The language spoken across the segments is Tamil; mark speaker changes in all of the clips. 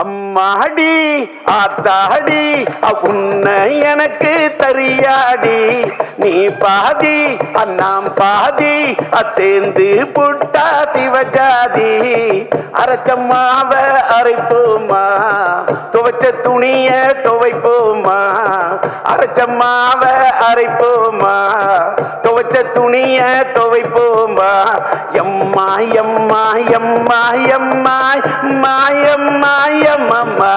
Speaker 1: அம்மாடி ஆத்தாடி உன்னை எனக்கு தெரியாடி, நீ பாதி அண்ணாம் பாதி சேர்ந்து புட்டா சிவஜாதி. அரைச்சம்மாவ அரைப்போமா, துவைச்ச துணிய துவைப்போமா, அரைச்சம்மாவ அரைப்போமா, துவைச்ச துணிய துவைப்போமா. எம்மா எம்மா எம்மா எம்மா மாயம்மா எம்மம்மா.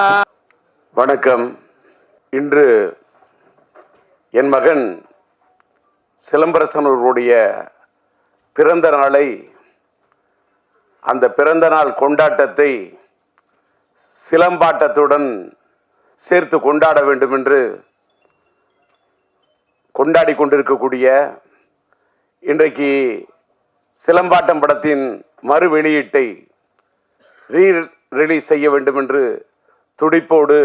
Speaker 1: வணக்கம். இன்று என் மகன் சிலம்பரசன் அவர்களுடைய பிறந்த நாளை, அந்த பிறந்த நாள் கொண்டாட்டத்தை சிலம்பாட்டத்துடன் சேர்த்து கொண்டாட வேண்டும் என்று கொண்டாடி கொண்டிருக்கக்கூடிய, இன்றைக்கு சிலம்பாட்டம் படத்தின் மறு வெளியீட்டை ரிலீஸ் செய்ய வேண்டும் என்று துடிப்போடு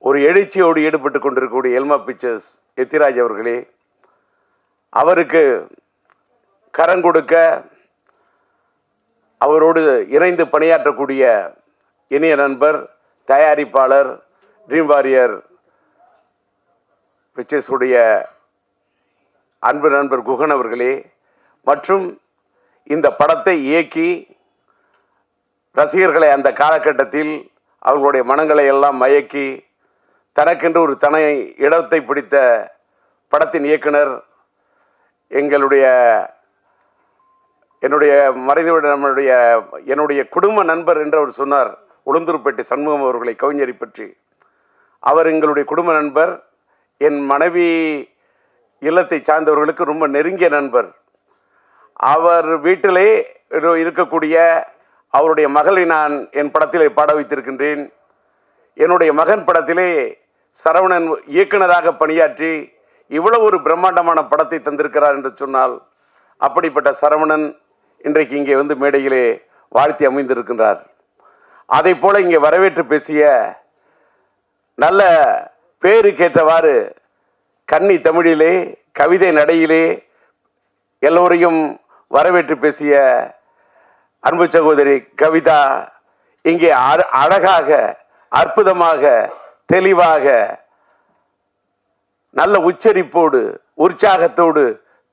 Speaker 1: ஒரு எழுச்சியோடு ஈடுபட்டு கொண்டிருக்கக்கூடிய எல்மா பிக்சர்ஸ் எத்திராஜ் அவர்களே, அவருக்கு கரங்கொடுக்க அவரோடு இணைந்து பணியாற்றக்கூடிய இனிய நண்பர், தயாரிப்பாளர், ட்ரீம் வாரியர் பிக்சர்ஸ் உடைய அன்பு நண்பர் குகன் அவர்களே, மற்றும் இந்த படத்தை இயக்கி ரசிகர்களை அந்த காலகட்டத்தில் அவர்களுடைய மனங்களை எல்லாம் மயக்கி தனக்கென்று ஒரு தனி இடத்தை பிடித்த படத்தின் இயக்குனர், என்னுடைய குடும்ப நண்பர் என்று அவர் சொன்னார், உளுந்தூர்பேட்டை சண்முகம் அவர்களை, கவிஞரை பற்றி. அவர் எங்களுடைய குடும்ப நண்பர், என் மனைவி இல்லத்தை சார்ந்தவர்களுக்கு ரொம்ப நெருங்கிய நண்பர். அவர் வீட்டிலே இருக்கக்கூடிய அவருடைய மகளை நான் என் படத்திலே பாட வைத்திருக்கின்றேன். என்னுடைய மகன் படத்திலே சரவணன் இயக்குனராக பணியாற்றி இவ்வளவு ஒரு பிரம்மாண்டமான படத்தை தந்திருக்கிறார் என்று சொன்னால், அப்படிப்பட்ட சரவணன் இன்றைக்கு இங்கே வந்து மேடையிலே வாழ்த்தி அமைந்திருக்கின்றார். அதை போல இங்கே வரவேற்று பேசிய, நல்ல பேருக்கேற்றவாறு கன்னி தமிழிலே கவிதை நடையிலே எல்லோரையும் வரவேற்று பேசிய அன்பு சகோதரி கவிதா இங்கே அழகாக, அற்புதமாக, தெளிவாக, நல்ல உச்சரிப்போடு, உற்சாகத்தோடு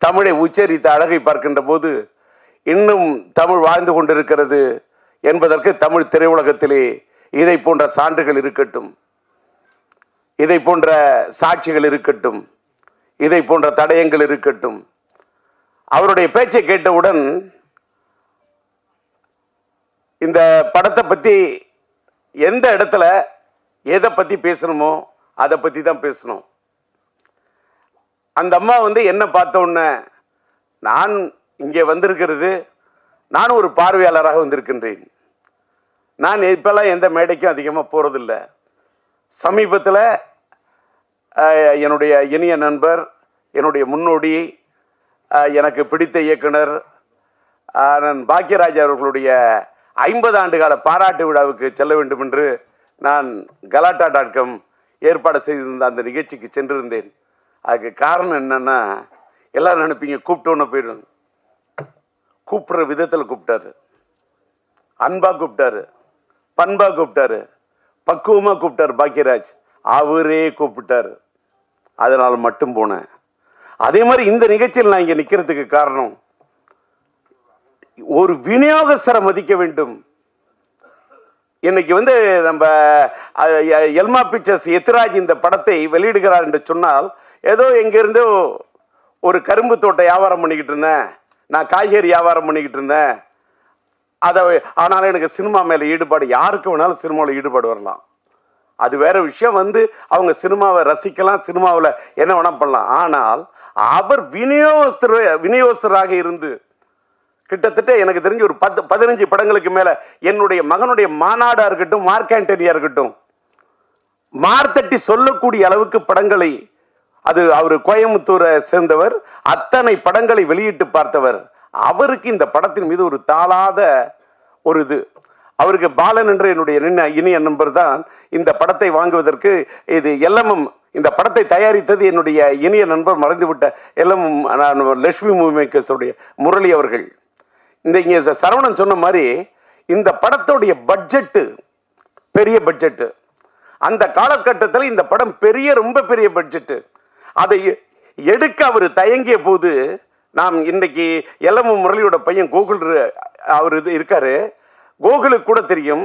Speaker 1: தமிழை உச்சரித்த அழகை பார்க்கின்ற போது இன்னும் தமிழ் வாழ்ந்து கொண்டிருக்கிறது என்பதற்கு தமிழ் திரையுலகத்திலே இதை போன்ற சான்றுகள் இருக்கட்டும், இதை போன்ற சாட்சிகள் இருக்கட்டும், இதை போன்ற தடயங்கள் இருக்கட்டும். அவருடைய பேச்சை கேட்டவுடன் இந்த படத்தை பற்றி எந்த இடத்துல எதை பற்றி பேசணுமோ அதை பற்றி தான் பேசணும். அந்த அம்மா என்ன பார்த்த உடனே, நான் இங்கே வந்திருக்கிறது, நான் ஒரு பார்வையாளராக வந்திருக்கின்றேன். நான் இப்போல்லாம் எந்த மேடைக்கும் அதிகமாக போகிறதில்லை. சமீபத்தில் என்னுடைய இனிய நண்பர், என்னுடைய முன்னோடி, எனக்கு பிடித்த இயக்குனர் பாக்கியராஜ் அவர்களுடைய 50 ஆண்டு கால பாராட்டு விழாவுக்கு செல்ல வேண்டும் என்று நான் galatta.com ஏற்பாடு செய்திருந்த அந்த நிகழ்ச்சிக்கு சென்றிருந்தேன். அதுக்கு காரணம் என்னன்னா, எல்லாரும் நினைப்பீங்க கூப்பிட்டோன்னு போயிடும். கூப்பிடுற விதத்தில் கூப்பிட்டாரு, அன்பா கூப்பிட்டாரு, பண்பா கூப்பிட்டாரு, பக்குவமாக கூப்பிட்டார் பாக்கியராஜ். அவரே கூப்பிட்டார், அதனால் மட்டும் போனேன். அதே மாதிரி இந்த நிகழ்ச்சியில் நான் இங்கே நிற்கிறதுக்கு காரணம், ஒரு விநியோகஸ்தரை மதிக்க வேண்டும். இன்னைக்கு நம்ம எல்மா பிக்சர்ஸ் எத்திராஜ் இந்த படத்தை வெளியிடுகிறார் என்று சொன்னால், ஏதோ எங்கிருந்தோ ஒரு கரும்பு தோட்ட வியாபாரம் பண்ணிக்கிட்டு இருந்தேன், நான் காய்கறி வியாபாரம் பண்ணிக்கிட்டு இருந்தேன், ஆனாலும் எனக்கு சினிமா மேலே ஈடுபாடு, யாருக்கு வேணாலும் சினிமாவில் ஈடுபாடு வரலாம், அது வேற விஷயம். அவங்க சினிமாவை ரசிக்கலாம், சினிமாவில் என்ன வேணா பண்ணலாம். ஆனால் அவர் விநியோகஸ்தராக இருந்து கிட்டத்தட்ட எனக்கு தெரிஞ்சு ஒரு 10-15 படங்களுக்கு மேல, என்னுடைய மகனுடைய மாநாடா இருக்கட்டும், மார்க் ஆண்டனியா இருக்கட்டும், மார்த்தட்டி சொல்லக்கூடிய அளவுக்கு படங்களை, அது அவர் கோயம்புத்தூரை சேர்ந்தவர், அத்தனை படங்களை வெளியிட்டு பார்த்தவர். அவருக்கு இந்த படத்தின் மீது ஒரு தாளாத ஒரு இது. அவருக்கு பாலன் என்ற என்னுடைய இனிய நண்பர் தான் இந்த படத்தை வாங்குவதற்கு, இது எல்எம்எம் இந்த படத்தை தயாரித்தது என்னுடைய இனிய நண்பர், மறைந்துவிட்ட எல்எம்எம் லட்சுமி மூவி மேக்கர்ஸ் உடைய முரளி அவர்கள். இந்த இங்கே சரவணன் சொன்ன மாதிரி இந்த படத்துடைய பட்ஜெட்டு பெரிய பட்ஜெட்டு. அந்த காலகட்டத்தில் இந்த படம் ரொம்ப பெரிய பட்ஜெட்டு. அதை எடுக்க அவர் தயங்கிய போது, நாம் இன்னைக்கு எல்லமு முரளியோட பையன் கோகுல் அவர் இருக்காரு, கோகுலுக்கு கூட தெரியும்,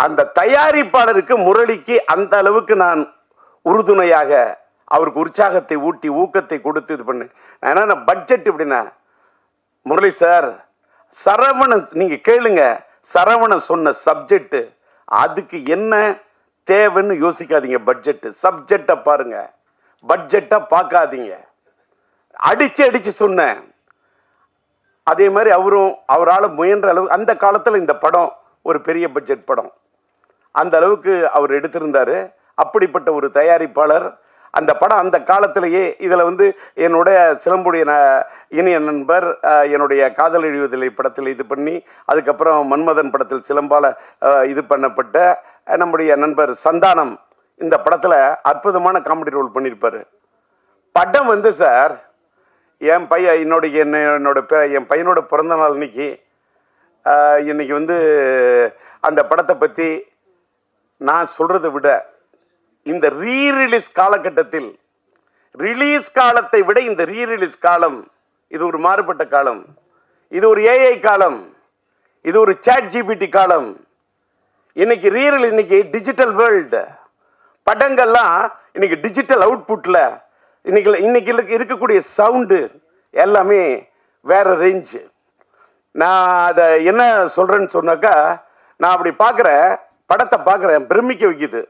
Speaker 1: அந்த தயாரிப்பாளருக்கு முரளிக்கு அந்த அளவுக்கு நான் உறுதுணையாக அவருக்கு உற்சாகத்தை ஊட்டி ஊக்கத்தை கொடுத்து இது பண்ணு. ஏன்னா பட்ஜெட் எப்படின்னா, முரளி சார் சரவணன் நீங்க கேளுங்க, சரவணன் சொன்ன சப்ஜெக்ட் அதுக்கு என்ன தேவைன்னு யோசிக்காதீங்க. பட்ஜெட் சப்ஜெக்டை பாருங்க, பட்ஜெட்டை பார்க்காதீங்க. அடிச்சு சொன்னேன். அதே மாதிரி அவரால் முயன்ற அளவு அந்த காலத்தில் இந்த படம் ஒரு பெரிய பட்ஜெட் படம், அந்த அளவுக்கு அவர் எடுத்திருந்தாரு. அப்படிப்பட்ட ஒரு தயாரிப்பாளர். அந்த படம் அந்த காலத்திலேயே இதில் என்னுடைய சிலம்புடைய இனிய நண்பர் என்னுடைய காதல் எழுவதில்லை படத்தில் இது பண்ணி, அதுக்கப்புறம் மன்மதன் படத்தில் சிலம்பால் இது பண்ணப்பட்ட நம்முடைய நண்பர் சந்தானம் இந்த படத்தில் அற்புதமான காமெடி ரோல் பண்ணியிருப்பார். படம் சார் என் பையன் என் பையனோட பிறந்த நாள் இன்னைக்கு அந்த படத்தை பற்றி நான் சொல்கிறத விட இந்த ரீரிலீஸ் காலகட்டத்தில், ரிலீஸ் காலத்தை விட இந்த ரீரிலீஸ் காலம் இது ஒரு மாறுபட்ட காலம். இது ஒரு ஏஐ காலம், இது ஒரு சாட் ஜிபிடி காலம். இன்னைக்கு டிஜிட்டல் வேர்ல்டு. படங்கள்லாம் இன்னைக்கு டிஜிட்டல் அவுட்புட்டில் இன்னைக்கு இருக்கக்கூடிய சவுண்டு எல்லாமே வேற ரேஞ்சு. நான் அதை என்ன சொல்கிறேன்னு சொன்னாக்கா, நான் அப்படி பார்க்குறேன், படத்தை பார்க்குறேன், பிரமிக்க வைக்குது.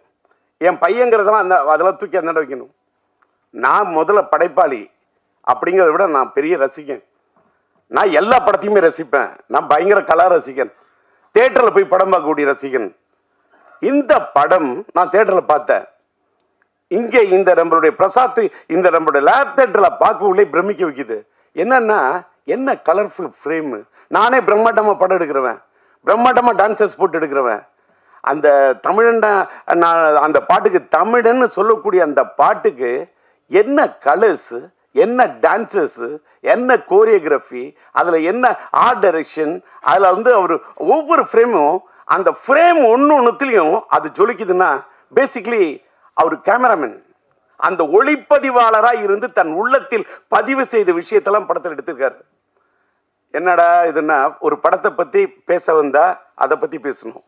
Speaker 1: என் பையங்கிறதெல்லாம் அதெல்லாம் தூக்கி அந்த வைக்கணும். நான் முதல்ல படைப்பாளி அப்படிங்கிறத விட நான் பெரிய ரசிகன். நான் எல்லா படத்தையுமே ரசிப்பேன். நான் பயங்கர கலா ரசிகன், தேட்டரில் போய் படம் பார்க்கக்கூடிய ரசிகன். இந்த படம் நான் தேட்டரில் பார்த்தேன். இங்கே இந்த நம்மளுடைய பிரசாத் இந்த நம்மளுடைய லேப் தேட்டரில் பார்க்கவுள்ளே பிரமிக்க வைக்குது. என்னன்னா, என்ன கலர்ஃபுல் ஃப்ரேமு. நானே பிரம்மாண்டமாக படம் எடுக்கிறவன், பிரம்மாண்டமாக டான்சர்ஸ் போட்டு எடுக்கிறவன். அந்த தமிழன் அந்த பாட்டுக்கு தமிழன்னு சொல்லக்கூடிய அந்த பாட்டுக்கு என்ன கலர்ஸு, என்ன டான்சர்ஸு, என்ன கோரியோகிராஃபி, அதில் என்ன ஆர்ட் டைரக்ஷன், அதில் அவர் ஒவ்வொரு ஃப்ரேமும் அந்த ஃப்ரேம் ஒன்றுத்துலேயும் அது ஜொலிக்குதுன்னா பேசிக்லி அவர் கேமராமேன், அந்த ஒளிப்பதிவாளராக இருந்து தன் உள்ளத்தில் பதிவு செய்த விஷயத்தெல்லாம் படத்தில் எடுத்திருக்காரு. என்னடா இதுன்னா, ஒரு படத்தை பற்றி பேச வந்தா அதை பற்றி பேசணும்,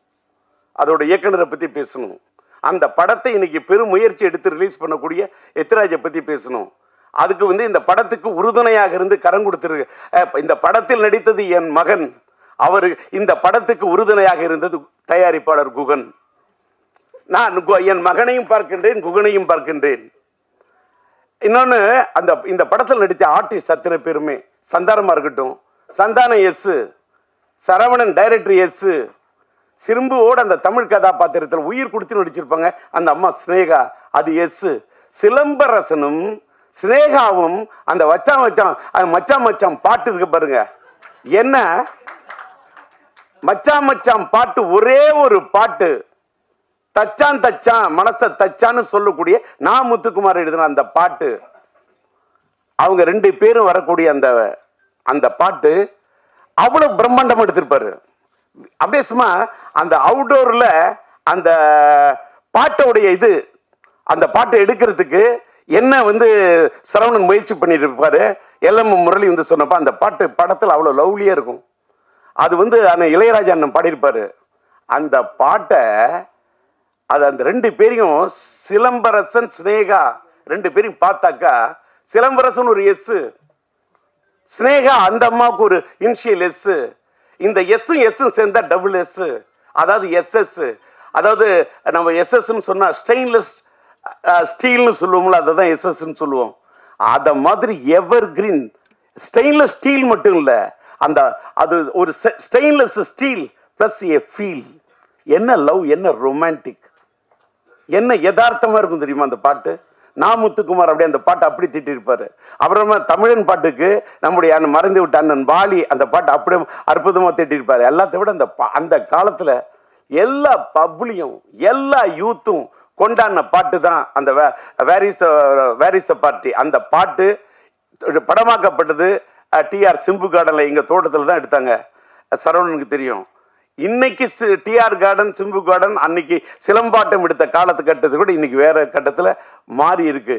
Speaker 1: அதோட இயக்குனரை பற்றி பேசணும், அந்த படத்தை இன்னைக்கு பெரும் முயற்சி எடுத்து ரிலீஸ் பண்ணக்கூடிய எத்திராஜை பற்றி பேசணும். அதுக்கு இந்த படத்துக்கு உறுதுணையாக இருந்து கரம் கொடுத்துருக்கு. இந்த படத்தில் நடித்தது என் மகன், அவர் இந்த படத்துக்கு உறுதுணையாக இருந்தது தயாரிப்பாளர் குகன். நான் என் மகனையும் பார்க்கின்றேன், குகனையும் பார்க்கின்றேன். இன்னொன்று, இந்த படத்தில் நடித்த ஆர்டிஸ்ட் அத்தனை பேருமே, சந்தானமாக இருக்கட்டும், சந்தானம் எஸ், சரவணன் டைரக்டர் எஸ், சிறும்புவோடு அந்த தமிழ் கதாபாத்திரத்தில் உயிர் கொடுத்து நடிச்சிருப்பாங்க அந்த அம்மா ஸ்னேகா, அது எஸ். சிலம்பரசனும் ஸ்னேகாவும் அந்த மச்சான் மச்சான் பாட்டு இருக்கு பாருங்க, என்ன மச்சான் பாட்டு, ஒரே ஒரு பாட்டு, தச்சான் மனச தச்சான்னு சொல்லக்கூடிய நான் முத்துக்குமார் எழுதின அந்த பாட்டு, அவங்க ரெண்டு பேரும் வரக்கூடிய அந்த பாட்டு அவ்வளவு பிரம்மாண்டம் எடுத்திருப்பாரு. அப்படியே சும்மா அந்த அவுட்டோர்ல அந்த பாட்டோடைய அந்த பாட்டை எடுக்கிறதுக்கு என்ன சரவணன் முயற்சி பண்ணிட்டு இருப்பாரு. எல்எம் முரளி சொன்னப்ப அந்த பாட்டு படத்தில் அவ்வளோ லவ்லியா இருக்கும். அது அந்த இளையராஜா அண்ணன் பாடியிருப்பாரு. அந்த பாட்டை அந்த ரெண்டு பேரையும், சிலம்பரசன் ஸ்னேகா ரெண்டு பேரையும் பார்த்தாக்கா, சிலம்பரசன் ஒரு எஸ், ஸ்னேகா அந்த அம்மாவுக்கு ஒரு இனிஷியல் எஸ், இந்த எஸ்ஸும் சேர்ந்தா டபுள் எஸ், அதாவது எஸ்எஸ். அதாவது நம்ம எஸ்எஸ்ன்னு சொன்னா ஸ்டெயின்லெஸ் ஸ்டீல்னு சொல்லுவோம்ல, அதை தான் எஸ்எஸ்ன்னு சொல்லுவோம். அத மாதிரி எவர் கிரீன் ஸ்டெயின்லெஸ் ஸ்டீல் மட்டும் இல்லை, அது ஒரு stainless steel plus A feel. என்ன லவ், என்ன ரொமான்டிக், என்ன யதார்த்தமா இருக்கும் தெரியுமா அந்த பாட்டு. நான் முத்துக்குமார் அப்படியே அந்த பாட்டை அப்படி திட்டிருப்பாரு. அப்புறமா தமிழன் பாட்டுக்கு நம்முடைய மறைந்து விட்ட அண்ணன் வாலி அந்த பாட்டை அப்படியே அற்புதமா திட்டிருப்பாரு. எல்லாத்தை விட அந்த காலத்துல எல்லா பப்ளியும் எல்லா யூத்தும் கொண்டாடின பாட்டு தான் அந்த வேர் இஸ் த பார்ட்டி. அந்த பாட்டு படமாக்கப்பட்டது டிஆர் சிம்பு கார்டன்ல எங்க தோட்டத்தில் தான் எடுத்தாங்க. சரவணனுக்கு தெரியும். இன்னைக்கு டிஆர் கார்டன், சிம்பு கார்டன் அன்னைக்கு சிலம்பாட்டம் எடுத்த காலத்து கட்டத்தை கூட இன்னைக்கு வேற கட்டத்தில் மாறி இருக்கு.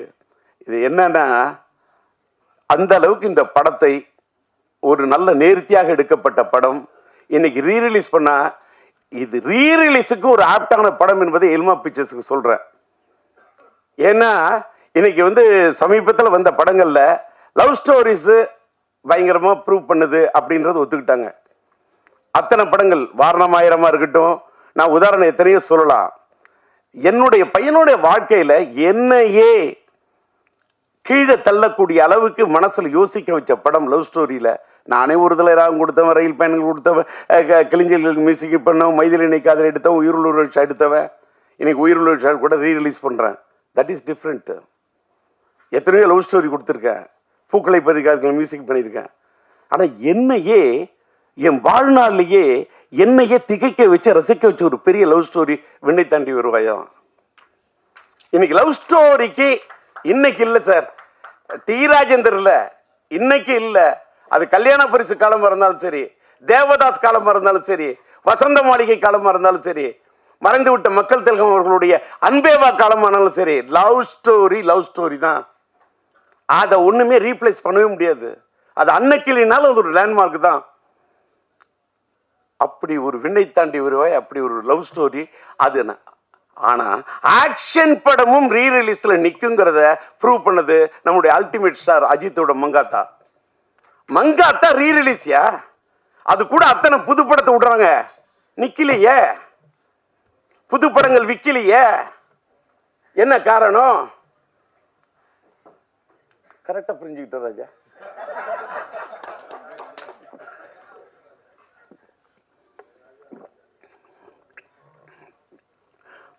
Speaker 1: இது என்னன்னா, அந்த அளவுக்கு இந்த படத்தை ஒரு நல்ல நேர்த்தியாக எடுக்கப்பட்ட படம் இன்னைக்கு ரீரிலீஸ் பண்ணா, இது ரீரிலீஸுக்கு ஒரு ஆப்டான படம் என்பதை எல்மா பிக்சர்ஸுக்கு சொல்றேன். ஏன்னா இன்னைக்கு சமீபத்தில் வந்த படங்கள்ல லவ் ஸ்டோரிஸ் பயங்கரமா ப்ரூவ் பண்ணுது அப்படின்றது ஒத்துக்கிட்டாங்க. அத்தனை படங்கள் வாரணமாயிரமா இருக்கட்டும், நான் உதாரணம் எத்தனையோ சொல்லலாம். என்னுடைய பையனுடைய வாழ்க்கையில என்னையே கீழே தள்ளக்கூடிய அளவுக்கு மனசுல யோசிக்க வச்ச படம் லவ் ஸ்டோரியில. நானே ஒரு தலை ராகம் கொடுத்தவன், ரயில் பயணங்கள் கொடுத்தவன், கிளிஞ்சல் மியூசிக் பண்ணவன், மைதிலி காதல் எடுத்தவன், உயிருள்ள எடுத்தவன். இன்னைக்கு உயிருள்ள கூட ரீரிலீஸ் பண்றேன். That is different. எத்தனையோ லவ் ஸ்டோரி கொடுத்துருக்கேன், பூக்களை பதிக்காதல் மியூசிக் பண்ணியிருக்கேன். ஆனா என்னையே என் வாழ்நாளிலேயே என்னையே திகைக்க வச்சு ரசிக்க வச்ச ஒரு பெரிய லவ் ஸ்டோரி விண்ணை தாண்டி வருவாயா. இன்னைக்கு லவ் ஸ்டோரிக்கு இன்னைக்கு இல்லை சார், டி ராஜேந்தர் இல்ல, இன்னைக்கு இல்ல. அது கல்யாண பரிசு காலமா இருந்தாலும் சரி, தேவதாஸ் காலமா இருந்தாலும் சரி, வசந்த மாளிகை காலமா இருந்தாலும் சரி, மறைந்து விட்ட மக்கள் திலகம் அவர்களுடைய அன்பேவா காலமானாலும் சரி, லவ் ஸ்டோரி தான். அதை ஒண்ணுமே ரீப்ளேஸ் பண்ணவே முடியாது. அது அன்னைக்கு இல்லைனாலும் அது ஒரு லேண்ட்மார்க் தான். அப்படி ஒரு விண்ணை தாண்டி வருவாய், அப்படி ஒரு லவ் ஸ்டோரி அது. ஆனா ஆக்ஷன் படமும் ரீரிலீஸ்ல நிக்குங்கிறத ப்ரூவ் பண்ணது நம்முடைய அல்டிமேட் ஸ்டார் அஜித்தோட மங்காத்தா ரீரிலீஸ்யா. அது கூட அத்தனை புது படத்தை விடுறாங்க, நிக்கலையே, புது படங்கள் விக்கலையே. என்ன காரணம்? கரெக்டா புரிஞ்சுக்கிட்ட ராஜா.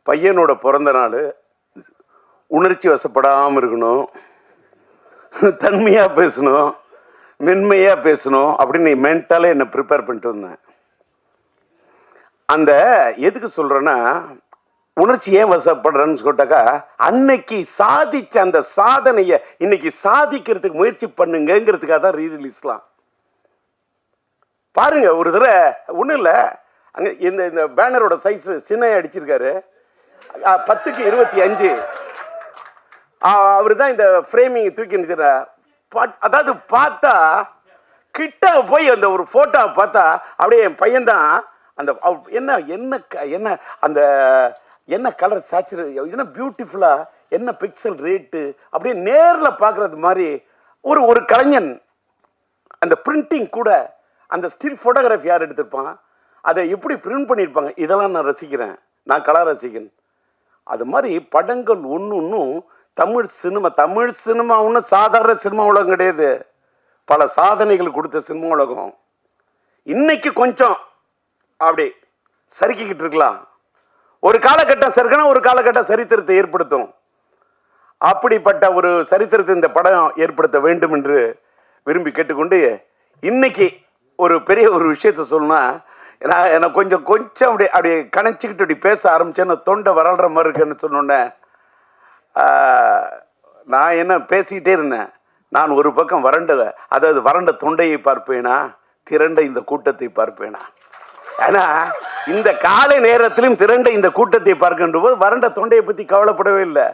Speaker 1: பையனோட பிறந்த நாள் உணர்ச்சி வசப்படாமல் இருக்கணும், தன்மையாக பேசணும், மென்மையாக பேசணும் அப்படின்னு மென்டலாக என்னை ப்ரிப்பேர் பண்ணிட்டு வந்தேன். அந்த எதுக்கு சொல்கிறேன்னா, உணர்ச்சி ஏன் வசப்படுறேன்னு சொல்லிட்டாக்கா, அன்னைக்கு சாதிச்ச அந்த சாதனையை இன்னைக்கு சாதிக்கிறதுக்கு முயற்சி பண்ணுங்கிறதுக்காக தான் ரீரிலீஸ்லாம். பாருங்க, ஒரு தடவை ஒன்றும் இல்லை, அங்கே இந்த பேனரோட சைஸ் சின்ன அடிச்சிருக்காரு, 10க்கு 25. அவரு தான் இந்த ஃப்ரேமிங் தூக்கி நிற்கிற. அதாவது பார்த்தா கிட்ட போய் அந்த ஒரு போட்டோ பார்த்தா அப்படியே என் பையன் தான். அந்த என்ன என்ன என்ன அந்த என்ன கலர் சேச்சுரேட், என்ன பியூட்டிஃபுல்லா, என்ன பிக்சல் ரேட்டு, அப்படியே நேரில் பார்க்கறது மாதிரி ஒரு கலைஞன். அந்த பிரிண்டிங் கூட, அந்த ஸ்டில் போட்டோகிராஃபி யார் எடுத்திருப்பான், அதை எப்படி பிரிண்ட் பண்ணியிருப்பாங்க, இதெல்லாம் நான் ரசிக்கிறேன். நான் கலா ரசிக்கிறேன். அது மாதிரி படங்கள் ஒன்றும் தமிழ் சினிமா ஒன்றும் சாதாரண சினிமா உலகம் கிடையாது. பல சாதனைகள் கொடுத்த சினிமா உலகம். இன்னைக்கு கொஞ்சம் அப்படி சறுக்கிக்கிட்டு இருக்கலாம். ஒரு காலகட்டம் சறுக்கணும், ஒரு காலகட்டம் சரித்திரத்தை ஏற்படுத்தும். அப்படிப்பட்ட ஒரு சரித்திரத்தை இந்த படம் ஏற்படுத்த வேண்டும் என்று விரும்பி கேட்டுக்கொண்டு, இன்னைக்கு ஒரு பெரிய ஒரு விஷயத்த சொல்லணும்னா, எனக்கு கொஞ்சம் அப்படியே கணச்சிக்கிட்டு அப்படி பேச ஆரம்பிச்சேன்னு தொண்டை வரல்ற மாதிரி இருக்குன்னு சொன்னோன்னே, நான் என்ன பேசிக்கிட்டே இருந்தேன். நான் ஒரு பக்கம் வறண்ட தொண்டையை பார்ப்பேனா, திரண்ட இந்த கூட்டத்தை பார்ப்பேனா. ஏன்னா இந்த காலை நேரத்திலும் திரண்ட இந்த கூட்டத்தை பார்க்கின்ற போது வறண்ட தொண்டையை பத்தி கவலைப்படவே இல்லை.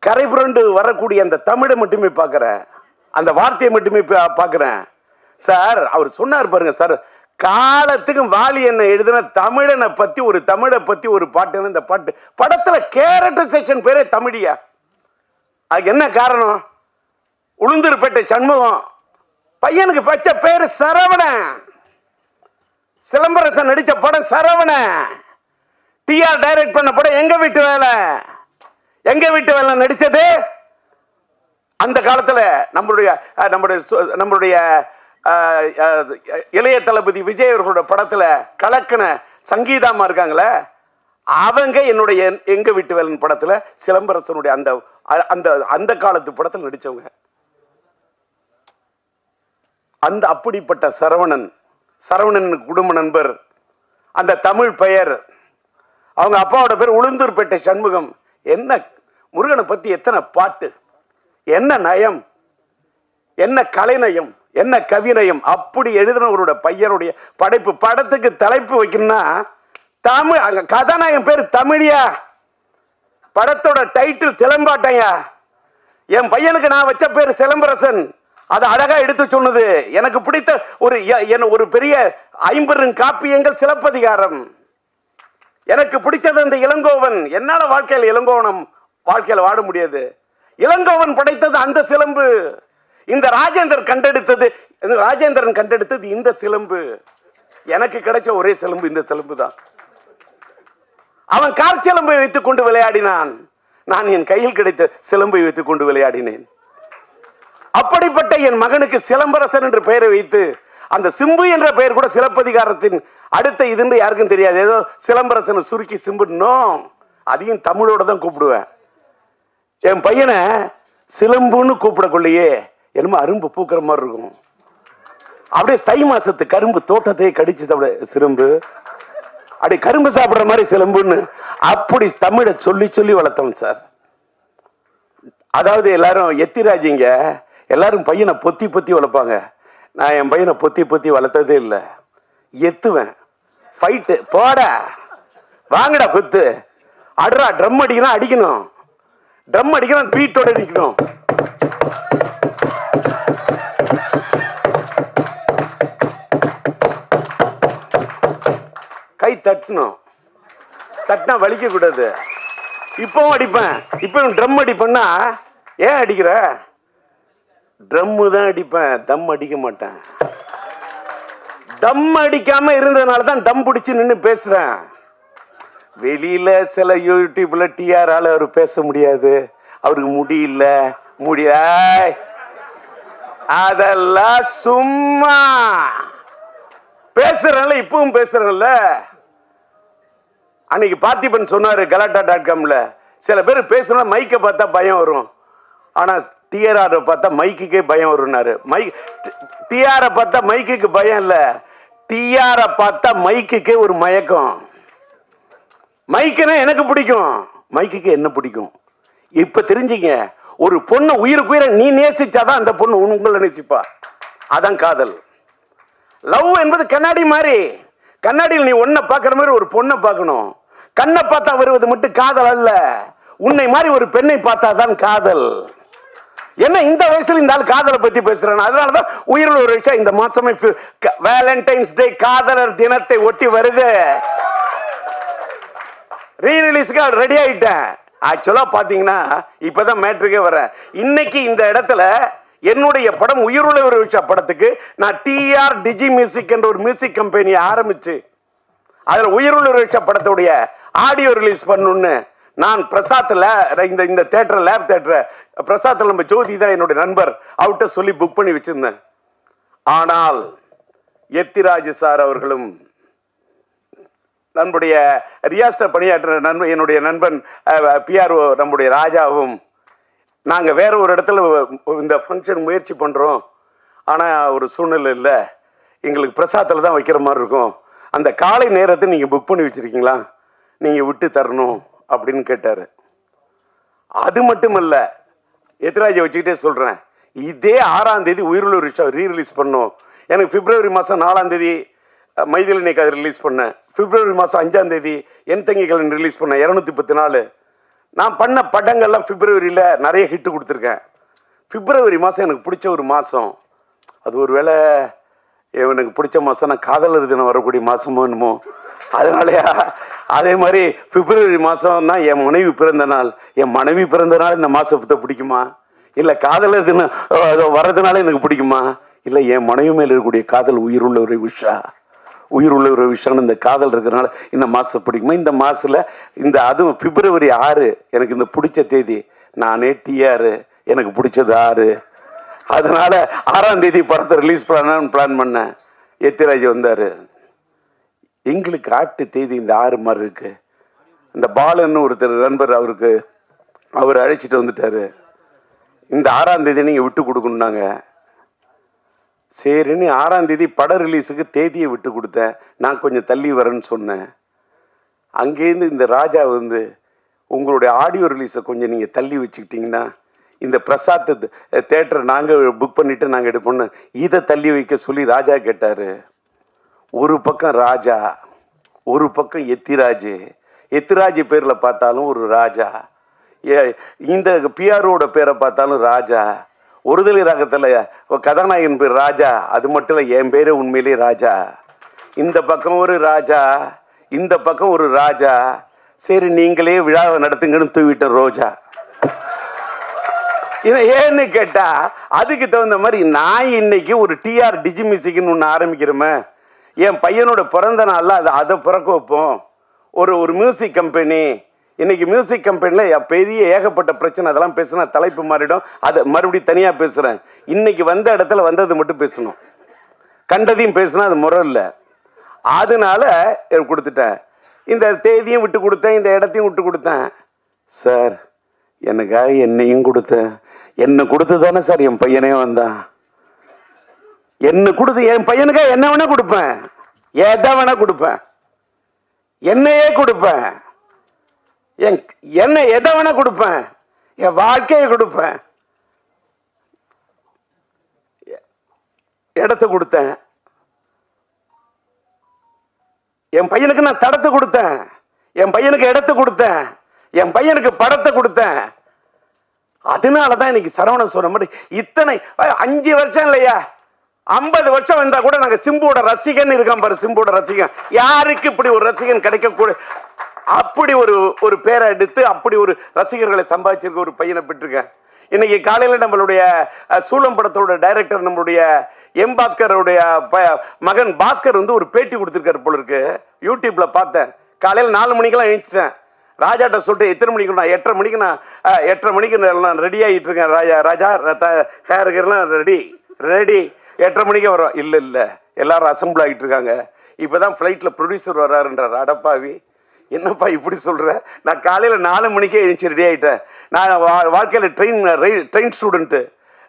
Speaker 1: கரை புரண்டு வரக்கூடிய அந்த தமிழை மட்டுமே பார்க்கிறேன், அந்த வார்த்தையை மட்டுமே பார்க்கிறேன். சார் அவர் சொன்னார் பாருங்க சார், காலத்துக்கும் வாலி என்ன எழுதின தமிழனை பத்தி ஒரு தமிழை பத்தி ஒரு பாட்டு. இந்த பாட்டு படத்துல கேரக்டர் செக்ஷன் பேரே தமிழியா. அதுக்கு என்ன காரணம்? உளுந்தூர்பேட்டை சண்முகம் பையனுக்கு பச்ச பேரு சரவணன். சிலம்பரசன் நடிச்ச படம் சரவணன். டிஆர் டைரக்ட் பண்ண படம் எங்க வீட்டு வேலை நடிச்சது. அந்த காலத்துல நம்மளுடைய இளைய தளபதி விஜய் அவர்களோட படத்துல கலக்கன சங்கீதாமா இருக்காங்களே, அவங்க என்னுடைய எங்க வீட்டு வேலன் படத்துல சிலம்பரசனுடைய அந்த காலத்து படத்தில் நடிச்சவங்க. அந்த அப்படிப்பட்ட சரவணன் குடும்ப நண்பர், அந்த தமிழ் பெயர், அவங்க அப்பாவோட பேர் உளுந்தூர்பேட்டை சண்முகம். என்ன முருகனை பத்தி எத்தனை பாட்டு, என்ன நயம், என்ன கலைநயம், என்ன கவிநயம்! அப்படி எழுதினவரோட பையனுடைய படைப்பு. படத்துக்கு தலைப்பு வைக்கணும்னா தமிழ், அங்க கதாநாயகன் பேர் தமிழியா, படத்தோட டைட்டில் சிலம்பாட்டையா. என் பையனுக்கு நான் வச்ச பேர் சிலம்பரசன். அதை அழகா எடுத்து சொன்னது. எனக்கு பிடித்த ஒரு பெரிய 50 காப்பியங்கள் சிலப்பதிகாரம். எனக்கு பிடிச்சது அந்த இளங்கோவன். என்னால வாழ்க்கையில் இளங்கோவனம் வாழ்க்கையில் வாட முடியாது. இளங்கோவன் படைத்தது அந்த சிலம்பு. இந்த ராஜேந்திரன் கண்டெடுத்தது இந்த சிலம்பு. எனக்கு கிடைச்ச ஒரே சிலம்பு இந்த சிலம்பு தான். அவன் கால் சிலம்பை வைத்துக் கொண்டு விளையாடினான், நான் என் கையில் கிடைத்த சிலம்பை வைத்துக் கொண்டு விளையாடினேன். அப்படிப்பட்ட என் மகனுக்கு சிலம்பரசன் என்று பெயரை வைத்து, அந்த சிம்பு என்ற பெயர் கூட சிலப்பதிகாரத்தின் அடுத்த இதுன்னு யாருக்கும் தெரியாது. ஏதோ சிலம்பரசனை சுருக்கி சிம்புனோ, அதையும் தமிழோட தான் கூப்பிடுவேன். என் பையனை சிலம்புன்னு கூப்பிடக்குள்ளேயே என்னமோ அரும்பு பூக்கிற மாதிரி இருக்கும். அப்படியே தை மாசத்து கரும்பு தோட்டத்தையே கடிச்சு சாப்பிட சிலம்பு, அப்படி கரும்பு சாப்பிடுற மாதிரி சிலம்புன்னு அப்படி தமிழை சொல்லி சொல்லி வளர்த்தவன் சார். அதாவது எல்லாரும் எத்திராஜிங்க, எல்லாரும் பையனை பொத்தி பொத்தி வளர்ப்பாங்க. நான் என் பையனை பொத்தி பொத்தி வளர்த்ததே இல்லை. எத்துவேன், ஃபைட்டு, போடா வாங்கடா குத்து, அடுறா, ட்ரம் அடிக்கணும் அடிக்கணும், ட்ரம் அடிக்கணும், பீட்டோட அடிக்கணும். கை தட்டணும், தட்டினா வலிக்க கூடாது. இப்பவும் அடிப்பேன். இப்பவும் ட்ரம் அடிப்பேன்னா, ஏன் அடிக்கிற? ட்ரம்மு தான் அடிப்பேன், தம் அடிக்க மாட்டேன். டம் அடிக்காம இருந்ததுனால தான் டம் பிடிச்சு நின்று பேசுறேன். வெளியில சில யூடியூப்ல டிஆரால அவர் பேச முடியாது, அவருக்கு முடியல, அதெல்லாம் சும்மா பேசுறேன்ல. இப்பவும் பேசுறேன்ல. அன்னைக்கு பார்த்திபன் சொன்னாரு கலாட்டா.comல, சில பேர் பேசுனா மைக்கை பார்த்தா பயம் வரும், ஆனா டிஆர் பார்த்தா மைக்குக்கே பயம் வரும்னாரு. டிஆரை பார்த்தா மைக்குக்கு பயம் இல்ல, டிஆரை பார்த்தா மைக்குக்கே ஒரு மயக்கம். மைக்குன்னா எனக்கு பிடிக்கும், மைக்குக்கு என்ன பிடிக்கும். இப்ப தெரிஞ்சுங்க, ஒரு பொண்ணு உயிருக்கு உயிரை நீ நேசிச்சாதான் அந்த பொண்ணு உங்களை நேசிப்பா. அதான் காதல். லவ் என்பது கண்ணாடி மாதிரி. கண்ணாடியில் நீ ஒன்ன பாக்குற மாதிரி ஒரு பொண்ணை பார்க்கணும். கண்ணை பார்த்தா வருவது மட்டும் காதல் அல்ல, உன்னை மாதிரி ஒரு பெண்ணை பார்த்தா தான் காதல். என்ன இந்த வயசுல இந்த ஆள் காதலை பத்தி பேசுறேன். அதனாலதான் உயிரில் ஒரு விஷயம் இந்த மாசமே வேலண்டைன்ஸ் டே, காதலர் தினத்தை ஒட்டி வருது. ரீரிலீஸ்க்கு ரெடி ஆயிட்டேன். ஆக்சுவலா பாத்தீங்கன்னா இப்பதான் மேட்ருக்கே வரேன். இன்னைக்கு இந்த இடத்துல என்னுடைய படம் உயிருள்ள ஒரு விஷயம் படத்துக்கு நான் டிஆர் டிஜி மியூசிக் என்ற ஒரு மியூசிக் கம்பெனியை ஆரம்பிச்சு அதுல உயிருள்ள ஒரு விஷயம் படத்துடைய ஆடியோ ரிலீஸ் பண்ணணும்னு நான் பிரசாத்ல இந்த தியேட்டர், லேப் தியேட்டர் பிரசாத்ல நம்ம ஜோதி தான் என்னுடைய நண்பர், அவர்கிட்ட சொல்லி புக் பண்ணி வச்சிருந்தேன். ஆனால் எத்திராஜ் சார் அவர்களும் நம்முடைய ரியாஸ்ட பணியாற்ற என்னுடைய நண்பன் பிஆர்ஓ நம்முடைய ராஜாவும் நாங்க வேற ஒரு இடத்துல இந்த ஃபங்க்ஷன் முயற்சி பண்றோம், ஆனா ஒரு சூழ்நிலை இல்லை, எங்களுக்கு பிரசாத்தில் தான் வைக்கிற மாதிரி இருக்கும், அந்த காலை நேரத்தை நீங்க புக் பண்ணி வச்சிருக்கீங்களா, நீங்க விட்டு தரணும் அப்படின்னு கேட்டாரு. அது மட்டும் இல்ல, எத்திராஜை வச்சுக்கிட்டே சொல்றேன், இதே 6ஆம் தேதி உயிருள்ள விஷயம் ரீரிலீஸ் பண்ணோம். எனக்கு பிப்ரவரி மாசம் 4ஆம் தேதி மைதிலினை கதை ரிலீஸ் பண்ணேன். பிப்ரவரி மாசம் 5ஆம் தேதி என் தங்கிகள் ரிலீஸ் பண்ணேன். 214 நான் பண்ண படங்கள்லாம் பிப்ரவரியில நிறைய ஹிட் கொடுத்துருக்கேன். பிப்ரவரி மாசம் எனக்கு பிடிச்ச ஒரு மாசம். அது ஒரு வேளை எனக்கு பிடிச்ச மாசம் நான் காதலர் தினம் வரக்கூடிய மாசமோ என்னமோ, அதனாலயா அதே மாதிரி பிப்ரவரி மாசம் தான் என் மனைவி பிறந்த நாள். என் மனைவி பிறந்த நாள் இந்த மாசத்தை பிடிக்குமா, இல்ல காதலர் தினம் வர்றதுனால எனக்கு பிடிக்குமா, இல்ல என் மனைவி மேல இருக்கக்கூடிய காதல் உயிருள்ள ஒரு விஷயம், உயிருள்ள ஒரு விஷயம், இந்த காதல் இருக்கிறனால இந்த மாசம் பிடிக்குமா. இந்த மாசத்துல இந்த அதுவும் பிப்ரவரி 6 எனக்கு இந்த பிடிச்ச தேதி. நானே டிஆர், எனக்கு பிடிச்சது 6, அதனால 6ஆம் தேதி படத்தை ரிலீஸ் பண்ணணும்னு பிளான் பண்ணேன். எத்திராஜ் வந்தாரு. எங்களுக்கு ஆட்டு தேதி இந்த 6 மாதிரி இருக்கு. இந்த பாலன்னு ஒருத்தர் நண்பர், அவர் அழைச்சிட்டு வந்துட்டாரு. இந்த 6ஆம் தேதி நீங்க விட்டு கொடுக்கணும்னாங்க. சரின்னு 6ஆம் தேதி பட ரிலீஸுக்கு தேதியை விட்டு கொடுத்தேன். நான் கொஞ்சம் தள்ளி வரேன்னு சொன்னேன். அங்கேருந்து இந்த ராஜா வந்து உங்களுடைய ஆடியோ ரிலீஸை கொஞ்சம் நீங்கள் தள்ளி வச்சுக்கிட்டீங்கன்னா இந்த பிரசாத் தேட்டரை நாங்கள் புக் பண்ணிட்டு நாங்கள் எடுப்போம்னு இதை தள்ளி வைக்க சொல்லி ராஜா கேட்டார். ஒரு பக்கம் ராஜா, ஒரு பக்கம் எத்திராஜ் பேரில் பார்த்தாலும் ஒரு ராஜா, இந்த பிஆரோட பேரை பார்த்தாலும் ராஜா, ஒருதலை ராகத்தில் கதாநாயகன் பேர் ராஜா, அது மட்டும் இல்லை என் பேரே உண்மையிலே ராஜா. இந்த பக்கம் ஒரு ராஜா, இந்த பக்கம் ஒரு ராஜா, சரி நீங்களே விழாவை நடத்துங்கன்னு தூவிட்ட ரோஜா. ஏன்னு கேட்டா அதுக்கு தகுந்த மாதிரி நான் இன்னைக்கு ஒரு டிஆர் டிஜி மியூசிக்னு ஒன்று ஆரம்பிக்கிறோமே, என் பையனோட பிறந்த நாளில் அதை பிறக்க வைப்போம். ஒரு மியூசிக் கம்பெனி, இன்னைக்கு மியூசிக் கம்பெனியில் பெரிய ஏகப்பட்ட பிரச்சனை, அதெல்லாம் பேசுனா தலைப்பு மாறிடும், அதை மறுபடியும் தனியாக பேசுகிறேன். இன்னைக்கு வந்த இடத்துல வந்தது மட்டும் பேசணும், கண்டதையும் பேசுனா அது முறை இல்லை. அதனால கொடுத்துட்டேன், இந்த தேதியும் விட்டு கொடுத்தேன், இந்த இடத்தையும் விட்டு கொடுத்தேன். சார் எனக்காக என்னையும் கொடுத்தேன், என்னை கொடுத்து தானே சார் என் பையனே வந்தான். என்ன கொடுத்து என் பையனுக்காக என்ன வேணா கொடுப்பேன், எதை வேணா கொடுப்பேன், என்னையே கொடுப்பேன், என்ன எதை வேணா கொடுப்பேன், என் வாழ்க்கையை கொடுப்பேன். இடத்தை கொடுத்தேன், என் பையனுக்கு நான் தடத்தை கொடுத்தேன், என் பையனுக்கு இடத்தை கொடுத்தேன், என் பையனுக்கு படத்தை கொடுத்தேன். அதனாலதான் இன்னைக்கு சரவணன் சொன்ன மாதிரி இத்தனை 5 வருஷம் இல்லையா, 50 வருஷம் வந்தா கூட நாங்க சிம்புவோட ரசிகன் இருக்கான் பாரு, சிம்புவோட ரசிகன். யாருக்கு இப்படி ஒரு ரசிகன் கிடைக்க அப்படி ஒரு பேரை எடுத்து அப்படி ஒரு ரசிகர்களை சம்பாதிச்சிருக்க ஒரு பையனை பெற்றிருக்கேன். இன்னைக்கு காலையில் நம்மளுடைய சூலம் படத்தோட டைரக்டர் நம்மளுடைய எம் பாஸ்கருடைய மகன் பாஸ்கர் வந்து ஒரு பேட்டி கொடுத்துருக்காரு போல இருக்கு, யூடியூப்ல பார்த்தேன். காலையில் 4 மணிக்கெல்லாம் எழுந்துச்சேன். ராஜாட்ட சொல்லிட்டு எத்தனை மணிக்கு, நான் 8:30 மணிக்கு, நான் 8:30 மணிக்கு நான் ரெடி ஆகிட்டு இருக்கேன். ராஜா ஹேருக்கெல்லாம் ரெடி 8:30 மணிக்கு வரும். இல்லை எல்லாரும் அசம்பிள் ஆகிட்டு இருக்காங்க, இப்போதான் ஃப்ளைட்டில் ப்ரொடியூசர் வர்றாருன்றார். அடப்பாவி என்னப்பா இப்படி சொல்கிற, நான் காலையில் 4 மணிக்கே எழுந்துச்சு ரெடி ஆகிட்டேன். நான் வாழ்க்கையில் ட்ரெயின் ஸ்டூடெண்ட்டு,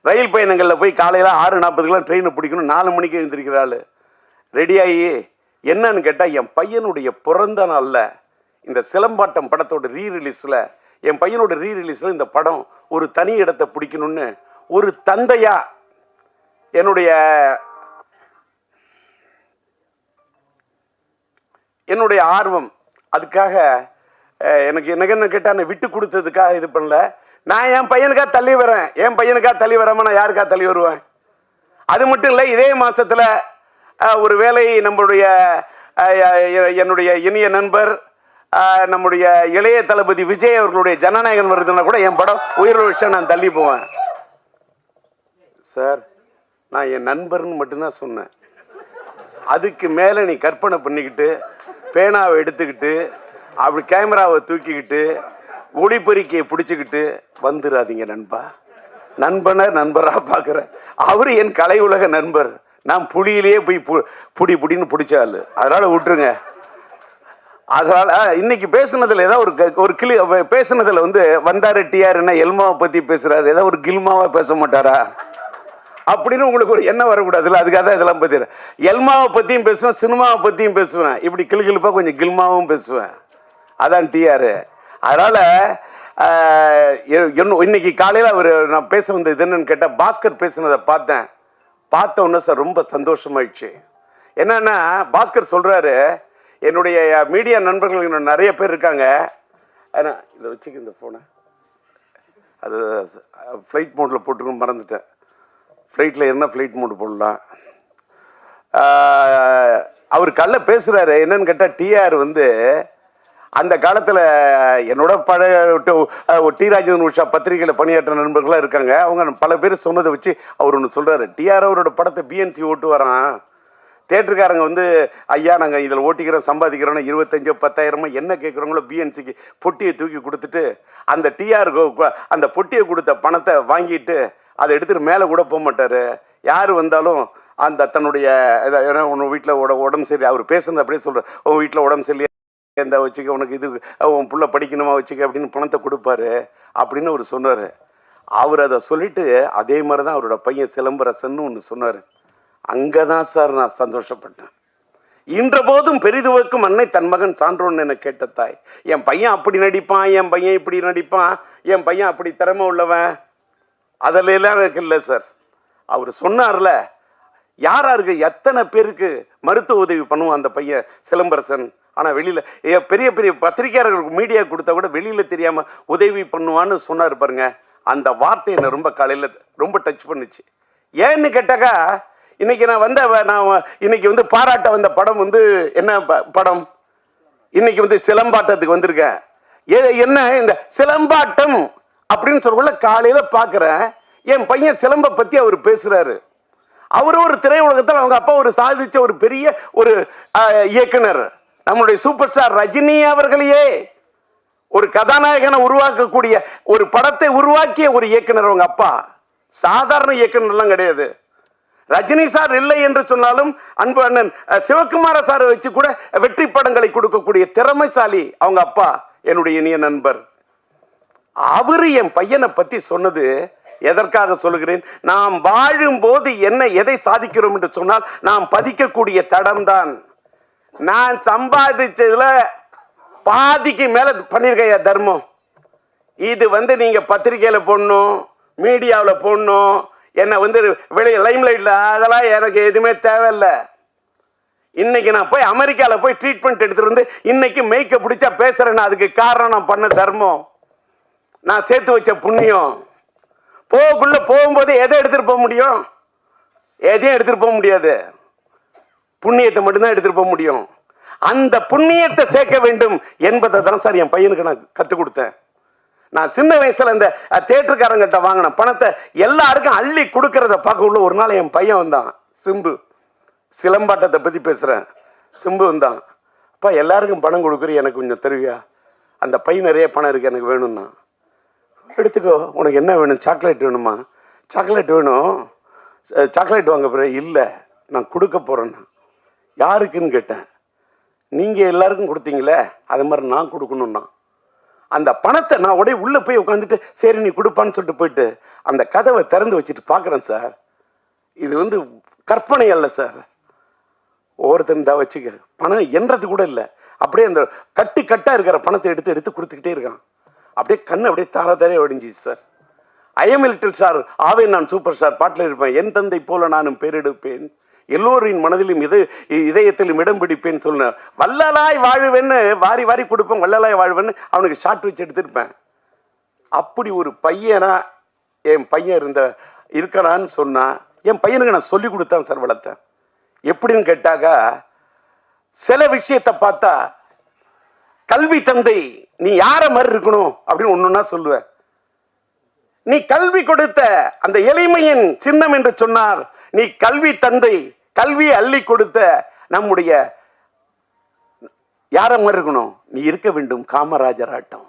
Speaker 1: ரயில் பயணங்களில் போய் காலையில் 6:40 ட்ரெயினை பிடிக்கணும், 4 மணிக்கு எழுந்திருக்கிறாள். ரெடியாகி என்னன்னு கேட்டால் என் பையனுடைய பிறந்த நாளில் இந்த சிலம்பாட்டம் படத்தோட ரீரிலீஸில், என் பையனோட ரீரிலீஸில் இந்த படம் ஒரு தனி இடத்தை பிடிக்கணும்னு ஒரு தந்தையா என்னுடைய ஆர்வம். அதுக்காக எனக்கு என்ன கேட்டால் நான் விட்டு கொடுத்ததுக்காக இது பண்ணல. நான் என் பையனுக்காக தள்ளி வரேன், என் பையனுக்காக தள்ளி வராமல் நான் யாருக்காக தள்ளி வருவேன்? அது மட்டும் இல்லை, இதே மாதத்தில் ஒரு வேலை நம்மளுடைய என்னுடைய இனிய நண்பர் நம்முடைய இளைய தளபதி விஜய் அவர்களுடைய ஜனநாயகன் வருதுன்னா கூட என் படம் உயிரோட விஷயம் நான் தள்ளி போவேன். சார் நான் என் நண்பர்னு மட்டும்தான் சொன்னேன். அதுக்கு மேலே நீ கற்பனை பண்ணிக்கிட்டு பேனாவை எடுத்துக்கிட்டு அப்படி கேமராவை தூக்கிக்கிட்டு ஒளிப்பெருக்கியை பிடிச்சிக்கிட்டு வந்துடாதீங்க நண்பா. நண்பராக பார்க்குறேன், அவரு என் கலை உலக நண்பர், நான் புளியிலேயே போய் புடின்னு பிடிச்சாள், அதனால் விட்டுருங்க. அதனால் இன்னைக்கு பேசுனதில் ஏதாவது ஒரு கிளி பேசுனதில் வந்து வந்தாரு டிஆர்னா எல்மாவை பற்றி பேசுகிறாரு, ஏதாவது ஒரு கில்மாவாக பேச மாட்டாரா அப்படின்னு உங்களுக்கு ஒரு எண்ணம் வரக்கூடாதுல்ல. அதுக்காக தான் இதெல்லாம் பற்றி எல்மாவை பற்றியும் பேசுவேன், சினிமாவை பற்றியும் பேசுவேன், இப்படி கிளிகிழிப்பாக கொஞ்சம் கில்மாவும் பேசுவேன். அதான் டிஆர். அதனால் இன்னைக்கு காலையில் நான் பேச வந்தது என்னன்னு கேட்டால், பாஸ்கர் பேசுனதை பார்த்த உடனே சார் ரொம்ப சந்தோஷமாயிடுச்சு. என்னன்னா பாஸ்கர் சொல்கிறாரு, என்னுடைய மீடியா நண்பர்கள் இன்னும் நிறைய பேர் இருக்காங்க. ஆனால் இதை வச்சுக்க, இந்த ஃபோனை அது ஃப்ளைட் மோடில் போட்டுக்கணும், மறந்துட்டேன். ஃப்ளைட்டில் என்ன ஃப்ளைட் மோடு போடலாம். அவர் கல்ல பேசுகிறாரு. என்னன்னு கேட்டால், டிஆர் வந்து அந்த காலத்தில் என்னோட பழைய டி ராஜேந்திரன் உஷா பத்திரிகையில் பணியாற்ற நண்பர்களாக இருக்காங்க. அவங்க பல பேர் சொன்னதை வச்சு அவர் ஒன்று சொல்கிறாரு. டிஆர் அவரோட படத்தை பிஎன்சி ஓட்டு வரான், தேட்டருக்காரங்க வந்து ஐயா நாங்கள் இதில் ஓட்டிக்கிறோம் சம்பாதிக்கிறோன்னா 25,000 10,000 என்ன கேட்குறவங்களோ பிஎன்சிக்கு பொட்டியை தூக்கி கொடுத்துட்டு அந்த டிஆருக்கு அந்த பொட்டியை கொடுத்த பணத்தை வாங்கிட்டு அதை எடுத்துகிட்டு மேலே கூட போக மாட்டார். யார் வந்தாலும் அந்த தன்னுடைய உன் வீட்டில் உடம்பு சரி, அவர் பேசுனது அப்படியே சொல்கிறார், உன் வீட்டில் உடம்பு சரியில்லையா இந்த வச்சுக்க, உனக்கு இது உன் புள்ள படிக்கணுமா வச்சுக்க அப்படின்னு பணத்தை கொடுப்பாரு அப்படின்னு அவர் சொன்னார். அவர் அதை சொல்லிட்டு அதே மாதிரி தான் அவரோட பையன் சிலம்பரசன்னு ஒன்று சொன்னார். அங்கே தான் சார் நான் சந்தோஷப்பட்டேன். இன்ற போதும் பெரிதுவக்கும் அன்னை தன் மகன் சான்றோன்னு என கேட்ட தாய். என் பையன் அப்படி நடிப்பான், என் பையன் இப்படி நடிப்பான், என் பையன் அப்படி திறமை உள்ளவன், அதில் எல்லாம் எனக்கு இல்லை சார். அவர் சொன்னார்ல, யாராருக்கு எத்தனை பேருக்கு மருத்துவ உதவி பண்ணுவான் அந்த பையன் சிலம்பரசன். ஆனால் வெளியில் பெரிய பெரிய பத்திரிகையாளர்களுக்கு மீடியா கொடுத்தா கூட வெளியில் தெரியாமல் உதவி பண்ணுவான்னு சொன்னார் பாருங்க. அந்த வார்த்தை என்னை ரொம்ப காலையில் ரொம்ப டச் பண்ணுச்சு. ஏன்னு கேட்டாக்கா, இன்னைக்கு நான் இன்னைக்கு பாராட்ட வந்த படம் என்ன படம், இன்னைக்கு சிலம்பாட்டத்துக்கு வந்திருக்கேன். என்ன இந்த சிலம்பாட்டம் அப்படின்னு சொல்லக்குள்ள காலையில பாக்குறேன், என் பையன் சிலம்ப பத்தி அவர் பேசுறாரு. அவரு ஒரு திரையுலகத்தில் அவங்க அப்பா ஒரு சாதிச்ச ஒரு பெரிய ஒரு இயக்குனர், நம்மளுடைய சூப்பர் ஸ்டார் ரஜினி அவர்களையே ஒரு கதாநாயகனை உருவாக்கக்கூடிய ஒரு படத்தை உருவாக்கிய ஒரு இயக்குனர் அவங்க அப்பா. சாதாரண இயக்குனர்லாம் கிடையாது. ரஜினி சார் இல்லை என்று சொன்னாலும் அன்பு அண்ணன் சிவகுமார சாரை வச்சு கூட வெற்றி படங்களை கொடுக்கக்கூடிய திறமைசாலி அவங்க அப்பா, என்னுடைய இனிய நண்பர். அவரு என் பையனை பத்தி சொன்னது எதற்காக சொல்லுகிறேன், நாம் வாழும் போது எதை சாதிக்கிறோம் என்று சொன்னால் நாம் பதிக்கக்கூடிய தடம் தான். நான் சம்பாதிச்சதுல பாதிக்கு மேல பண்ணிருக்க தர்மம். இது நீங்க பத்திரிகையில போடணும், மீடியாவில் போடணும், என்ன வெளியே லைம்லைட்ல, அதெல்லாம் எனக்கு எதுவுமே தேவையில்லை. இன்னைக்கு நான் போய் அமெரிக்காவில் போய் ட்ரீட்மெண்ட் எடுத்துட்டு இன்னைக்கு மேய்க்க பிடிச்சா பேசுறேன்னா அதுக்கு காரணம் நான் பண்ண தர்மம், நான் சேர்த்து வச்ச புண்ணியம். போகும்போது எதை எடுத்துட்டு போக முடியும்? எதையும் எடுத்துட்டு போக முடியாது. புண்ணியத்தை மட்டும்தான் எடுத்துட்டு போக முடியும். அந்த புண்ணியத்தை சேர்க்க வேண்டும் என்பதை தான் சார் என் பையனுக்கு நான் கற்றுக் கொடுத்தேன். நான் சின்ன வயசுல இந்த தியேட்டருக்காரங்கிட்ட வாங்கின பணத்தை எல்லாருக்கும் அள்ளி கொடுக்கறத பார்க்க உள்ள ஒரு நாள் என் பையன் வந்தான், சிம்பு. சிலம்பாட்டத்தை பத்தி பேசுறேன். சிம்பு வந்தான், அப்பா எல்லாருக்கும் பணம் கொடுக்குற, எனக்கு கொஞ்சம் தருவியா? அந்த பையன் நிறைய பணம் இருக்கு, எனக்கு வேணும்னா. எடுத்துக்கோ, உனக்கு என்ன வேணும்? சாக்லேட் வேணுமா? சாக்லேட் வேணும், சாக்லேட் வாங்க போற? இல்லை, நான் கொடுக்க போறேன்னா. யாருக்குன்னு கேட்டேன். நீங்க எல்லாருக்கும் கொடுத்தீங்களே, அது மாதிரி நான் கொடுக்கணும்னா. அந்த பணத்தை நான் உடைய உள்ள போய் உட்காந்துட்டு சரி நீ கொடுப்பான்னு சொல்லிட்டு போயிட்டு அந்த கதவை திறந்து வச்சுட்டு பார்க்குறேன் சார். இது கற்பனை அல்ல சார். ஒவ்வொருத்தரும் தான் வச்சுக்க, பணம் என்றது கூட இல்லை. அப்படியே அந்த கட்டா இருக்கிற பணத்தை எடுத்து எடுத்து கொடுத்துக்கிட்டே இருக்கான். அப்படியே கண்ணு அப்படியே தாரே ஒடிஞ்சிச்சு sir. I am little star, ஆவே நான் சூப்பர் ஸ்டார் பாட்டில் இருப்பேன். என் தந்தை போல நானும் பேரெடுப்பேன், எல்லோரின் மனதிலும் இதயத்திலும் இடம் பிடிப்பேன்னு சொன்ன, வள்ளலாய் வாழ்வேன்னு வாரி வாரி கொடுப்பேன், வள்ளலாய் வாழ்வேன்னு அவனுக்கு ஷார்ட் வச்சு எடுத்திருப்பேன். அப்படி ஒரு பையனா என் பையன் இருக்கிறான்னு சொன்னா, என் பையனுக்கு நான் சொல்லி கொடுத்தேன் சார், வளர்த்தேன். எப்படின்னு கேட்டாக்கா, சில விஷயத்தை பார்த்தா கல்வி தந்தை நீ யார மாதிரி இருக்கணும் அப்படின்னு ஒண்ணுன்னா சொல்லுவேன். நீ கல்வி கொடுத்த அந்த எளிமையின் சின்னம் என்று சொன்னார். நீ கல்வி தந்தை, கல்வியை அள்ளி கொடுத்த நம்முடைய யார மாதிரி இருக்கணும்? நீ இருக்க வேண்டும் காமராஜர் ஆட்டம்.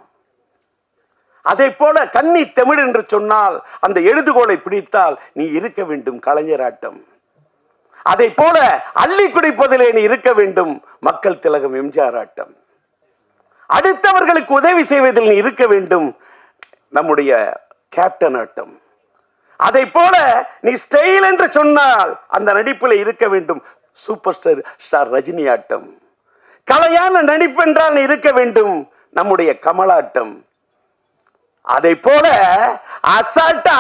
Speaker 1: அதே போல கன்னி தமிழ் என்று சொன்னால் அந்த எழுதுகோலை பிடித்தால் நீ இருக்க வேண்டும் கலைஞர் ஆட்டம். அதை போல அள்ளி குடிப்பதிலே நீ இருக்க வேண்டும் மக்கள் திலகம் எம்ஜிஆர் ஆட்டம். அடுத்தவர்களுக்கு உதவி செய்வதில் நீ இருக்க வேண்டும் நம்முடைய கேப்டன் ஆட்டம். அதை போல நீ ஸ்டைல் என்று சொன்னால் அந்த நடிப்பில் இருக்க வேண்டும் சூப்பர் ஸ்டார் ரஜினி ஆட்டம். கலையான நடிப்பு என்றால் நீ இருக்க வேண்டும் நம்முடைய கமலாட்டம். அதை போல அசால்ட்டா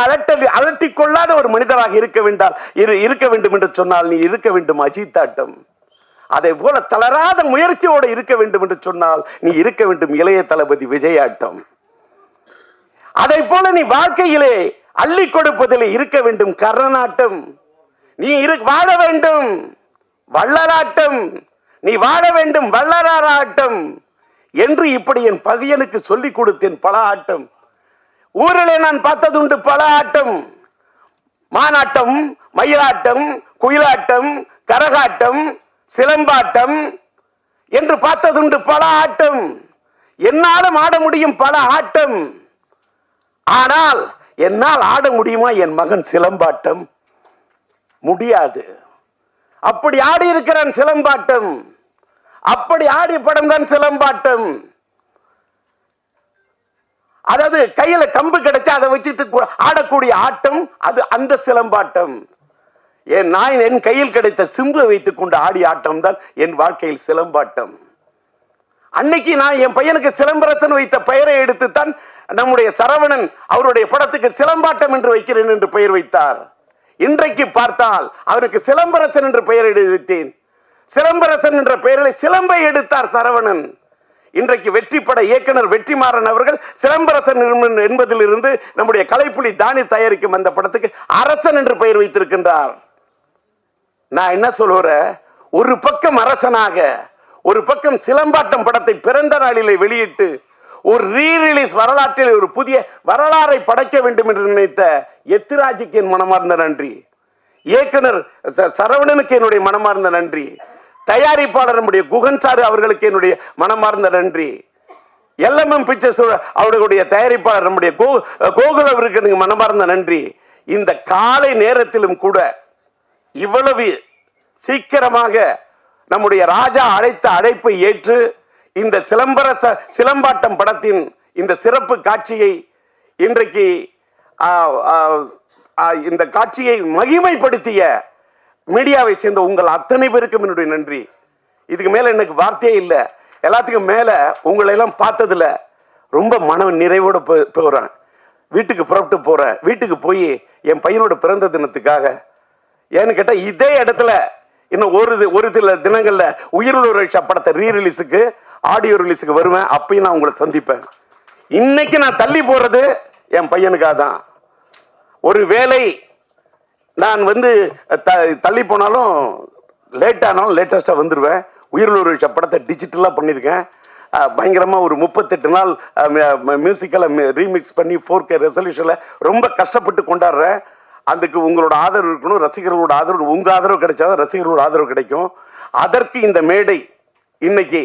Speaker 1: அலட்டிக் கொள்ளாத ஒரு மனிதராக இருக்க வேண்டும் என்று சொன்னால் நீ இருக்க வேண்டும் அஜித் ஆட்டம். அதை போல தளராத முயற்சியோடு இருக்க வேண்டும் என்று சொன்னால் நீ இருக்க வேண்டும் இளைய தளபதி விஜய் ஆட்டம். அதை போல நீ வாழ்க்கையிலே அள்ளி கொடுப்பதில் இருக்க வேண்டும் கர்ணனாட்டம். நீ வாழ வேண்டும் வள்ளலாட்டம், நீ வாழ வேண்டும் வள்ளலாராட்டம் என்று இப்படி என் பகையனுக்கு சொல்லிக் கொடுத்தேன். பல ஆட்டம் ஊரிலே நான் பார்த்ததுண்டு, பல ஆட்டம். மானாட்டம், மயிலாட்டம், குயிலாட்டம், கரகாட்டம், சிலம்பாட்டம் என்று பார்த்ததுண்டு, பல ஆட்டம். என்னாலும் ஆட முடியும் பல ஆட்டம். ஆனால் என்னால் ஆட முடியுமா என் மகன் சிலம்பாட்டம்? முடியாது. அப்படி ஆடி இருக்கிறான் சிலம்பாட்டம். அப்படி ஆடி படம் தான் சிலம்பாட்டம். அதாவது கையில கம்பு கிடைச்சா அதை வச்சுட்டு ஆடக்கூடிய ஆட்டம், அது அந்த சிலம்பாட்டம். நான் என் கையில் கிடைத்த சிம்பு வைத்துக் கொண்டு ஆடிய ஆட்டம் தான் என் வாழ்க்கையில் சிலம்பாட்டம். அன்னைக்கு நான் என் பையனுக்கு சிலம்பரசன் வைத்த பெயரை எடுத்துத்தான் நம்முடைய சரவணன் அவருடைய படத்துக்கு சிலம்பாட்டம் என்று வைக்கிறேன் என்று பெயர் வைத்தார். இன்றைக்கு பார்த்தால் அவருக்கு சிலம்பரசன் என்று பெயர் வைத்தேன். சிலம்பரசன் என்ற பெயரில் சிலம்பை எடுத்தார் சரவணன். இன்றைக்கு வெற்றி பட இயக்குனர் வெற்றிமாறன் அவர்கள் சிலம்பரசன் என்பதிலிருந்து நம்முடைய கலைப்புலி தானி தயாரிக்கும் அந்த படத்துக்கு அரசன் என்று பெயர் வைத்திருக்கின்றார். நான் என்ன சொல்லுறேன், ஒரு பக்கம் அரசனாக, ஒரு பக்கம் சிலம்பாட்டம் படத்தை பிறந்த நாளிலே வெளியிட்டு ஒரு ரீரிலீஸ் வரலாற்றில் ஒரு புதிய வரலாறை படைக்க வேண்டும் என்று நினைத்த எத்திராஜுக்கு என் மனமார்ந்த நன்றி. இயக்குனர் சரவணனுக்கு என்னுடைய மனமார்ந்த நன்றி. தயாரிப்பாளர் நம்முடைய குகன் சாரு அவர்களுக்கு என்னுடைய மனமார்ந்த நன்றி. LMM பிக்சர்ஸ் அவர்களுடைய தயாரிப்பாளர் நம்முடைய கோகுல் அவருக்கு எனக்கு மனமார்ந்த நன்றி. இந்த காலை நேரத்திலும் கூட இவ்வளவு சீக்கிரமாக நம்முடைய ராஜா அழைத்த அழைப்பை ஏற்று இந்த சிலம்பாட்டம் படத்தின் இந்த சிறப்பு காட்சியை இன்றைக்கு இந்த காட்சியை மகிமைப்படுத்திய மீடியாவை சேர்ந்த உங்கள் அத்தனை பேருக்கும் என்னுடைய நன்றி. இதுக்கு மேல எனக்கு வார்த்தையே இல்லை. எல்லாத்துக்கும் மேல உங்களை எல்லாம் பார்த்ததுல ரொம்ப மன நிறைவோட போறேன். வீட்டுக்கு புறப்பட்டு போறேன். வீட்டுக்கு போய் என் பையனோட பிறந்த தினத்துக்காக, ஏன்னு கேட்டா இதே இடத்துல இன்னும் ஒரு சில தினங்கள்ல உயிருள்ள படத்தை ரீரிலீஸுக்கு ஆடியோ ரிலீஸுக்கு வருவேன். அப்பயும் நான் உங்களை சந்திப்பேன். இன்னைக்கு நான் தள்ளி போறது என் பையனுக்காக தான். ஒரு வேளை நான் தள்ளி போனாலும் லேட் ஆனாலும் லேட்டஸ்டா வந்துடுவேன். உயிருள்ள படத்தை டிஜிட்டலா பண்ணியிருக்கேன். பயங்கரமா ஒரு 38 நாள் மியூசிக்கலை ரீமிக்ஸ் பண்ணி 4K ரெசல்யூஷன்ல ரொம்ப கஷ்டப்பட்டு கொண்டாடுறேன். அதுக்கு உங்களோட ஆதரவு இருக்கணும். ரசிகர்களோட ஆதரவு, உங்க ஆதரவு கிடைச்சாதான் ரசிகர்களோட ஆதரவு கிடைக்கும். அதற்கு இந்த மேடை இன்னைக்கு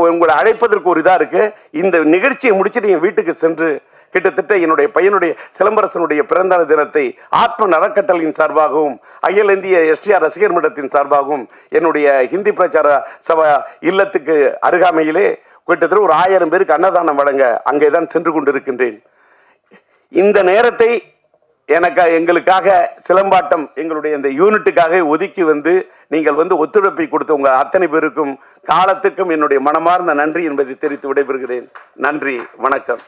Speaker 1: உங்களை அழைப்பதற்கு ஒரு இதா இருக்கு. இந்த நிகழ்ச்சியை முடிச்சுட்டு என் வீட்டுக்கு சென்று கிட்டத்தட்ட என்னுடைய பையனுடைய சிலம்பரசனுடைய பிறந்த தினத்தை ஆத்ம அறக்கட்டளையின் சார்பாகவும் அகில இந்திய STR ரசிகர் மன்றத்தின் சார்பாகவும் என்னுடைய ஹிந்தி பிரச்சார சபா இல்லத்துக்கு அருகாமையிலே கிட்டத்தட்ட ஒரு 1000 பேருக்கு அன்னதானம் வழங்க அங்கேதான் சென்று கொண்டிருக்கின்றேன். இந்த நேரத்தை எங்களுக்காக சிலம்பாட்டம் எங்களுடைய இந்த யூனிட்டுக்காக ஒதுக்கி நீங்கள் ஒத்துழைப்பை கொடுத்த உங்க அத்தனை பேருக்கும் காலத்துக்கும் என்னுடைய மனமார்ந்த நன்றி என்பதை தெரிவித்து விடைபெறுகிறேன். நன்றி, வணக்கம்.